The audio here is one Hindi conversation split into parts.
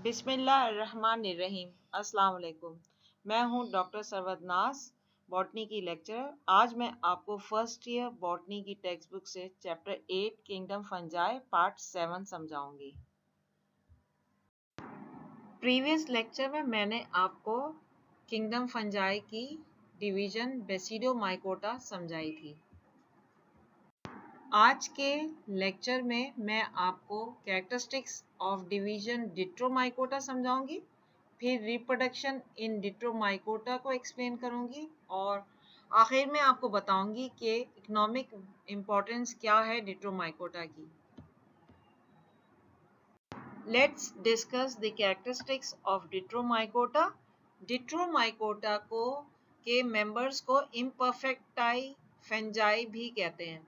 बिस्मिल्लाहिर्रहमानिर्रहीम। अस्सलाम वालेकुम। मैं हूं डॉक्टर सरवत नाज, बॉटनी की लेक्चरर। आज मैं आपको फर्स्ट ईयर बॉटनी की टेक्स्ट बुक से चैप्टर 8 किंगडम फंजाई पार्ट 7 समझाऊंगी। प्रीवियस लेक्चर में मैंने आपको किंगडम फंजाई की डिवीजन बेसिडोमाइकोटा समझाई थी। आज के लेक्चर में मैं आपको कैरेक्टरिस्टिक्स ऑफ डिवीजन डिट्रोमाइकोटा समझाऊंगी, फिर रिप्रोडक्शन इन डिट्रोमाइकोटा को एक्सप्लेन करूंगी और आखिर में आपको बताऊंगी कि इकोनॉमिक इम्पोर्टेंस क्या है डिट्रोमाइकोटा की। Let's discuss the characteristics of deuteromycota. Deuteromycota को के मेंबर्स को इम्परफेक्टाई फंजाई भी कहते हैं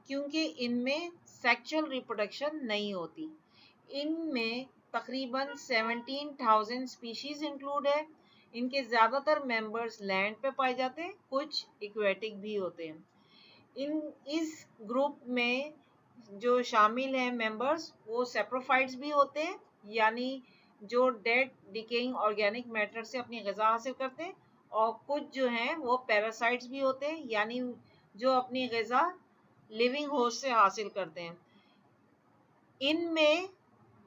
क्योंकि इनमें सेक्सुअल रिप्रोडक्शन नहीं होती। इनमें तकरीबन 17,000 स्पीशीज इंक्लूड है। इनके ज़्यादातर मेंबर्स लैंड पे पाए जाते हैं, कुछ एक्वेटिक भी होते हैं। इस ग्रुप में जो शामिल हैं मेंबर्स वो सेप्रोफाइट्स भी होते हैं, यानी जो डेड डिकेइंग ऑर्गेनिक मैटर से अपनी ग़िज़ा हासिल करते हैं, और कुछ जो हैं वो पैरासाइट्स भी होते हैं, यानी जो अपनी ग़िज़ा लिविंग होस्ट से हासिल करते हैं। इनमें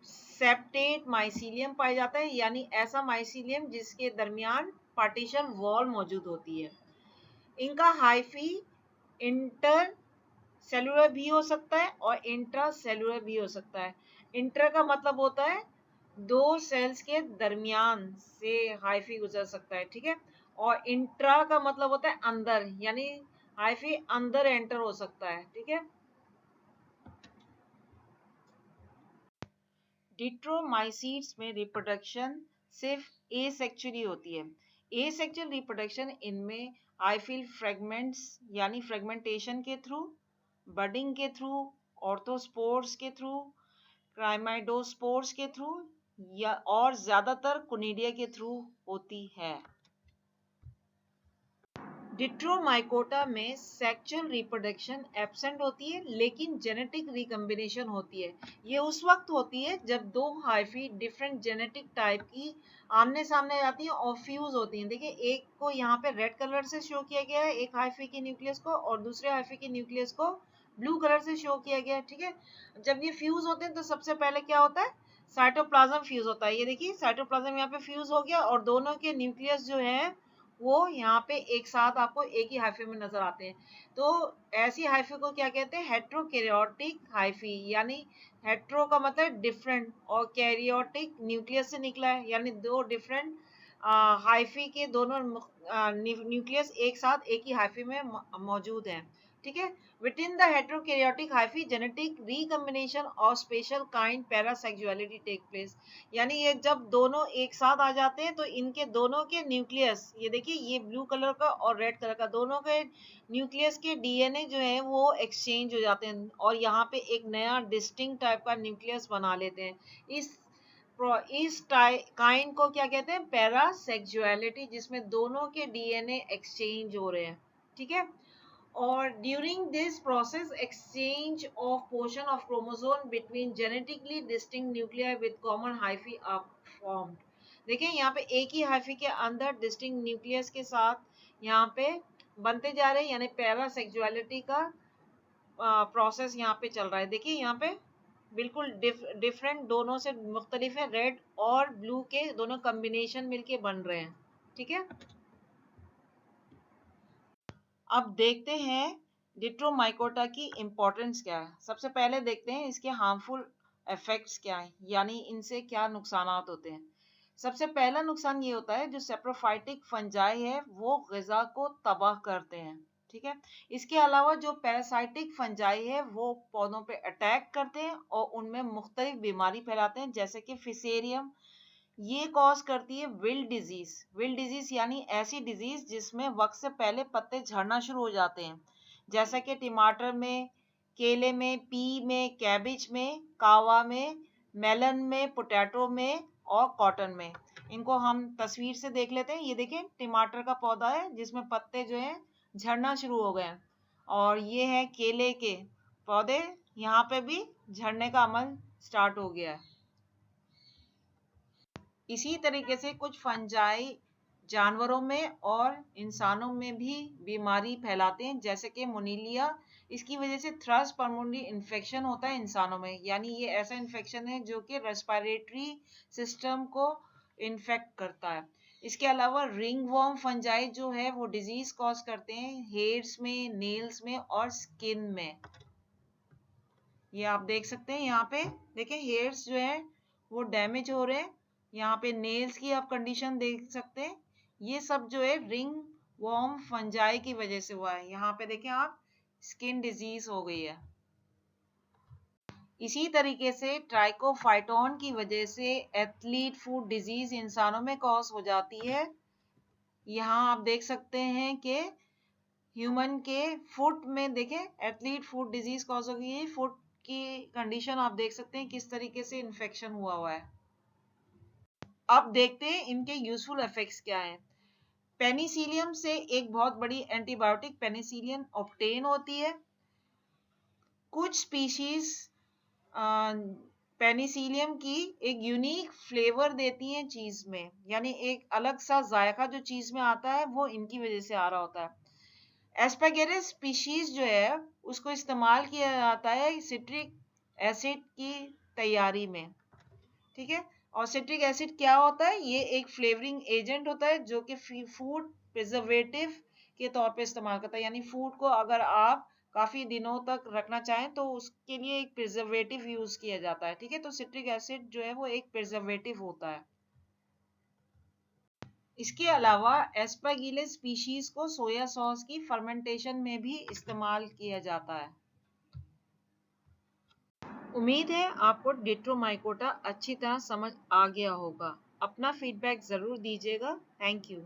सेप्टेट माइसीलियम पाया जाता है, यानी ऐसा माइसीलियम जिसके दरमियान पार्टीशन वॉल मौजूद होती है। इनका हाइफी इंटर सेलुलर भी हो सकता है और इंट्रा सेलुलर भी हो सकता है। इंटर का मतलब होता है दो सेल्स के दरमियान से हाइफी गुजर सकता है, ठीक है। और इंट्रा का मतलब होता है अंदर, यानी हाइफी अंदर एंटर हो सकता है, ठीक है। डिट्रोमाइसीट्स में रिप्रोडक्शन सिर्फ एसेक्चुअली होती है। एसेक्चुअल रिप्रोडक्शन इनमें हाइफिल फ्रेगमेंट्स यानी फ्रेगमेंटेशन के थ्रू, बडिंग के थ्रू, ऑर्थोस्पोर्स के थ्रू, क्राइमाइडोस्पोर्स के थ्रू या और ज़्यादातर कोनिडिया के थ्रू होती है। डिट्रोमाइकोटा में सेक्सुअल रिप्रोडक्शन एब्सेंट होती है, लेकिन जेनेटिक रिकम्बिनेशन होती है। ये उस वक्त होती है जब दो हाइफी डिफरेंट जेनेटिक टाइप की आमने सामने जाती हैं और फ्यूज होती हैं। देखिए, एक को यहाँ पे रेड कलर से शो किया गया है, एक हाइफी के न्यूक्लियस को, और दूसरे हाइफी के न्यूक्लियस को ब्लू कलर से शो किया गया है, ठीक है। जब ये फ्यूज होते हैं तो सबसे पहले क्या होता है, साइटोप्लाज्म फ्यूज होता है। ये देखिए, साइटोप्लाज्म यहाँ पे फ्यूज हो गया और दोनों के न्यूक्लियस जो है वो यहाँ पे एक साथ आपको एक ही हाइफी में नजर आते हैं। तो ऐसी हाइफी को क्या कहते हैं, हेट्रोकैरियोटिक हाइफी, यानी हेट्रो का मतलब डिफरेंट और कैरियोटिक न्यूक्लियस से निकला है, यानी दो डिफरेंट हाइफी के दोनों न्यूक्लियस एक साथ एक ही हाइफी में मौजूद हैं, ठीक है। Within the heterokaryotic hyphae genetic recombination और special kind parasexuality take place, यानी ये जब दोनों एक साथ आ जाते हैं तो इनके दोनों के न्यूक्लियस, ये देखिए, ये ब्लू कलर का और रेड कलर का, दोनों के न्यूक्लियस के डीएनए जो है वो एक्सचेंज हो जाते हैं और यहाँ पे एक नया डिस्टिंक्ट टाइप का न्यूक्लियस बना लेते हैं। इस काइंड को क्या कहते हैं, पैरासेक्सुअलिटी, जिसमें दोनों के डीएनए एक्सचेंज हो रहे हैं, ठीक है। और during this process exchange of portion of chromosome between genetically distinct nuclei with common hyphae are formed. देखिए, यहाँ पे एक ही हाइफी के अंदर डिस्टिंक्ट न्यूक्लियस के साथ यहाँ पे बनते जा रहे हैं, यानी पैरासेक्सुअलिटी का प्रोसेस यहाँ पे चल रहा है। देखिए, यहाँ पे बिल्कुल डिफरेंट, दोनों से मुख्तलिफ है, रेड और ब्लू के दोनों कॉम्बिनेशन मिलके बन रहे हैं, ठीक है। अब देखते हैं डिट्रोमाइकोटा की इम्पोर्टेंस क्या है। सबसे पहले देखते हैं इसके हार्मफुल इफेक्ट्स क्या है, यानी इनसे क्या नुकसानात होते हैं। सबसे पहला नुकसान ये होता है, जो सेप्रोफाइटिक फंजाई है वो ग़िज़ा को तबाह करते हैं, ठीक है। इसके अलावा जो पैरासाइटिक फंजाई है वो पौधों पे अटैक करते हैं और उनमें मुख्तलिफ बीमारी फैलाते हैं, जैसे कि फिसेरियम। ये कॉज करती है विल्ड डिजीज। विल्ड डिजीज यानी ऐसी डिजीज जिसमें वक्त से पहले पत्ते झड़ना शुरू हो जाते हैं, जैसा कि टमाटर में, केले में, पी में, कैबिज में, कावा में, मेलन में, पोटैटो में और कॉटन में। इनको हम तस्वीर से देख लेते हैं। ये देखें, टमाटर का पौधा है जिसमें पत्ते जो हैं झड़ना शुरू हो गए हैं, और ये है केले के पौधे, यहाँ पे भी झड़ने का अमल स्टार्ट हो गया है। इसी तरीके से कुछ फंजाई जानवरों में और इंसानों में भी बीमारी फैलाते हैं, जैसे कि मोनीलिया। इसकी वजह से थ्रस पल्मोनरी इन्फेक्शन होता है इंसानों में, यानी ये ऐसा इन्फेक्शन है जो कि रेस्पिरेटरी सिस्टम को इन्फेक्ट करता है। इसके अलावा रिंग वॉर्म फंजाई जो है वो डिजीज कॉज करते हैं हेयर्स में, नेल्स में और स्किन में। ये आप देख सकते हैं यहाँ पे, देखें हेयर्स जो है वो डैमेज हो रहे हैं। यहाँ पे नेल्स की आप कंडीशन देख सकते हैं। ये सब जो है रिंग वॉर्म फंजाई की वजह से हुआ है। यहाँ पे देखें आप, स्किन डिजीज हो गई है। इसी तरीके से ट्राइकोफाइटोन की वजह से एथलीट फूट डिजीज इंसानों में कॉज हो जाती है। यहाँ आप देख सकते हैं कि ह्यूमन के फुट में देखें एथलीट फुट डिजीज कॉज हो गई है। फुट की कंडीशन आप देख सकते हैं किस तरीके से इन्फेक्शन हुआ है। अब देखते हैं इनके यूजफुल इफेक्ट्स क्या हैं। पेनिसिलियम से एक बहुत बड़ी एंटीबायोटिक पेनिसिलिन ऑब्टेन होती है। कुछ स्पीशीज पेनिसिलियम की एक यूनिक फ्लेवर देती हैं चीज में, यानी एक अलग सा जायका जो चीज में आता है वो इनकी वजह से आ रहा होता है। एस्पेगेरस स्पीशीज जो है उसको इस्तेमाल किया जाता है सिट्रिक एसिड की तैयारी में, ठीक है। और सिट्रिक एसिड क्या होता है? ये एक फ्लेवरिंग एजेंट होता है जो कि फूड प्रिजर्वेटिव के तौर पे इस्तेमाल करता है, यानी फूड को अगर आप काफी दिनों तक रखना चाहें तो उसके लिए एक प्रिजर्वेटिव यूज किया जाता है, ठीक है। तो सिट्रिक एसिड जो है वो एक प्रिजर्वेटिव होता है। इसके अलावा एस्परगिलस स्पीशीज को सोया सॉस की फर्मेंटेशन में भी इस्तेमाल किया जाता है। उम्मीद है आपको डिट्रोमाइकोटा अच्छी तरह समझ आ गया होगा। अपना फीडबैक जरूर दीजिएगा। Thank you.